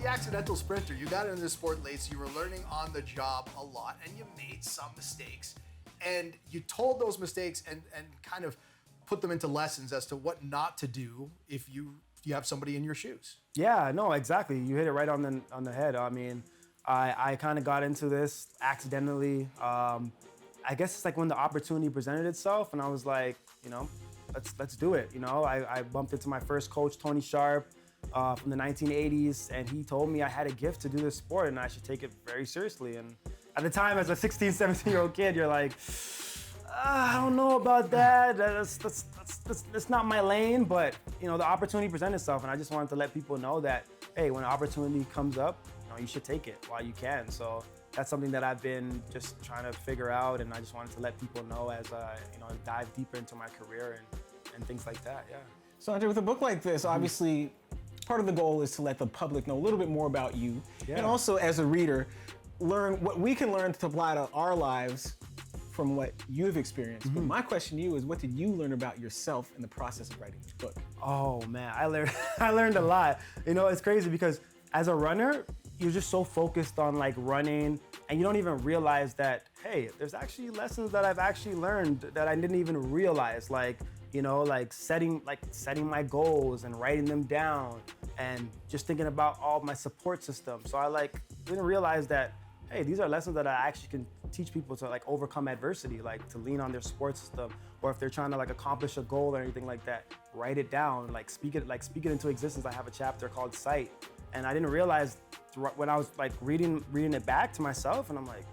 accidental sprinter. You got into this sport late, so you were learning on the job a lot, and you made some mistakes. And you told those mistakes and kind of put them into lessons as to what not to do if you have somebody in your shoes. Yeah, no, exactly. You hit it right on the head. I mean, I kind of got into this accidentally. I guess it's like when the opportunity presented itself, and I was like, you know, let's do it. You know, I bumped into my first coach, Tony Sharp, from the 1980s, and he told me I had a gift to do this sport and I should take it very seriously. And at the time, as a 16, 17-year-old kid, you're like, I don't know about that. That's not my lane. But you know, the opportunity presented itself, and I just wanted to let people know that, hey, when an opportunity comes up, you know, you should take it while you can. So that's something that I've been just trying to figure out, and I just wanted to let people know as I, you know, dive deeper into my career and things like that. Yeah. So Andre, with a book like this, obviously, part of the goal is to let the public know a little bit more about you, and also as a reader, learn what we can learn to apply to our lives from what you've experienced. But my question to you is, what did you learn about yourself in the process of writing this book? Oh man, I learned a lot. You know, it's crazy because as a runner, you're just so focused on like running, and you don't even realize that, hey, there's actually lessons that I've actually learned that I didn't even realize. Like, you know, like setting my goals and writing them down, and just thinking about all my support system. So I didn't realize that, hey, these are lessons that I actually can teach people to like overcome adversity, like to lean on their support system, or if they're trying to like accomplish a goal or anything like that, write it down, speak it into existence. I have a chapter called Sight, and I didn't realize when I was like reading it back to myself, and I'm like,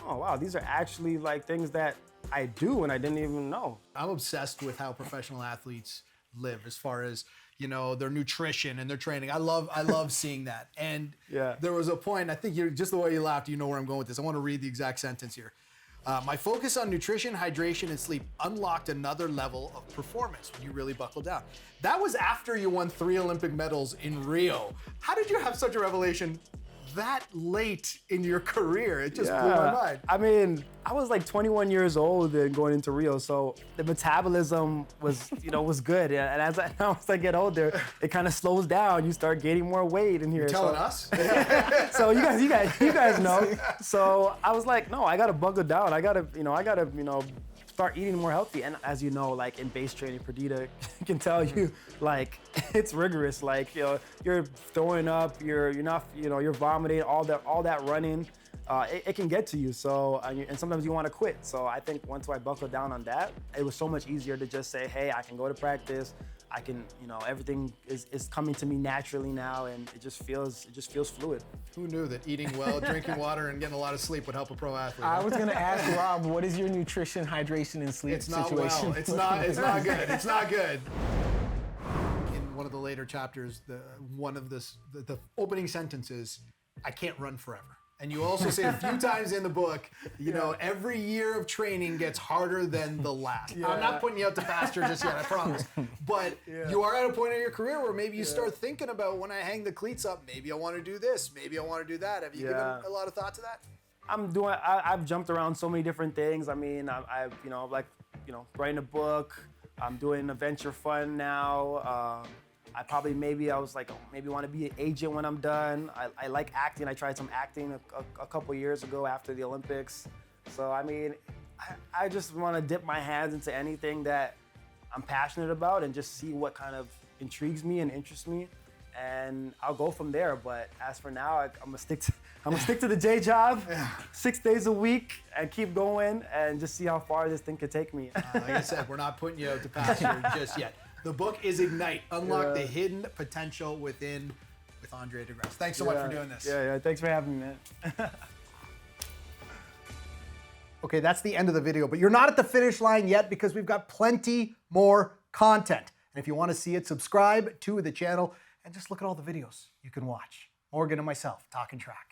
oh wow, these are actually like things that I do and I didn't even know. I'm obsessed with how professional athletes live as far as, you know, their nutrition and their training. I love seeing that. And there was a point, I think you're just the way you laughed, you know where I'm going with this. I want to read the exact sentence here. My focus on nutrition, hydration, and sleep unlocked another level of performance when you really buckled down. That was after you won 3 Olympic medals in Rio. How did you have such a revelation that late in your career? It just blew my mind. I mean, I was like 21 years old and going into Rio, so the metabolism was, you know, was good. And as I get older, it kind of slows down. You start gaining more weight in here. You're telling us? So you guys know. So I was like, no, I gotta buckle down. I gotta start eating more healthy. And as you know, like in base training, Perdita can tell you, like it's rigorous. Like, you know, you're throwing up, you're vomiting, all that running. It can get to you. So and sometimes you want to quit. So I think once I buckled down on that, it was so much easier to just say, hey, I can go to practice. I can, you know, everything is coming to me naturally now, and it just feels fluid. Who knew that eating well, drinking water, and getting a lot of sleep would help a pro athlete? I was going to ask Rob, what is your nutrition, hydration, and sleep situation? Well. It's not good. It's not good. In one of the later chapters, the opening sentence is, I can't run forever. And you also say a few times in the book, you know, every year of training gets harder than the last. I'm not putting you out to pasture just yet, I promise. But you are at a point in your career where maybe you start thinking about, when I hang the cleats up, maybe I want to do this, maybe I want to do that. Have you given a lot of thought to that? I've jumped around so many different things. I mean, I've writing a book. I'm doing a venture fund now. I was like, maybe want to be an agent when I'm done. I like acting. I tried some acting a couple years ago after the Olympics. So, I mean, I just want to dip my hands into anything that I'm passionate about and just see what kind of intrigues me and interests me. And I'll go from there. But as for now, I'm gonna stick to the day job, 6 days a week, and keep going and just see how far this thing could take me. Like I said, we're not putting you out to pasture just yet. The book is Ignite, Unlock the Hidden Potential Within, with Andre de Grasse. Thanks so much for doing this. Yeah, thanks for having me, man. Okay, that's the end of the video, but you're not at the finish line yet because we've got plenty more content. And if you want to see it, subscribe to the channel and just look at all the videos you can watch. Morgan and myself, talking track.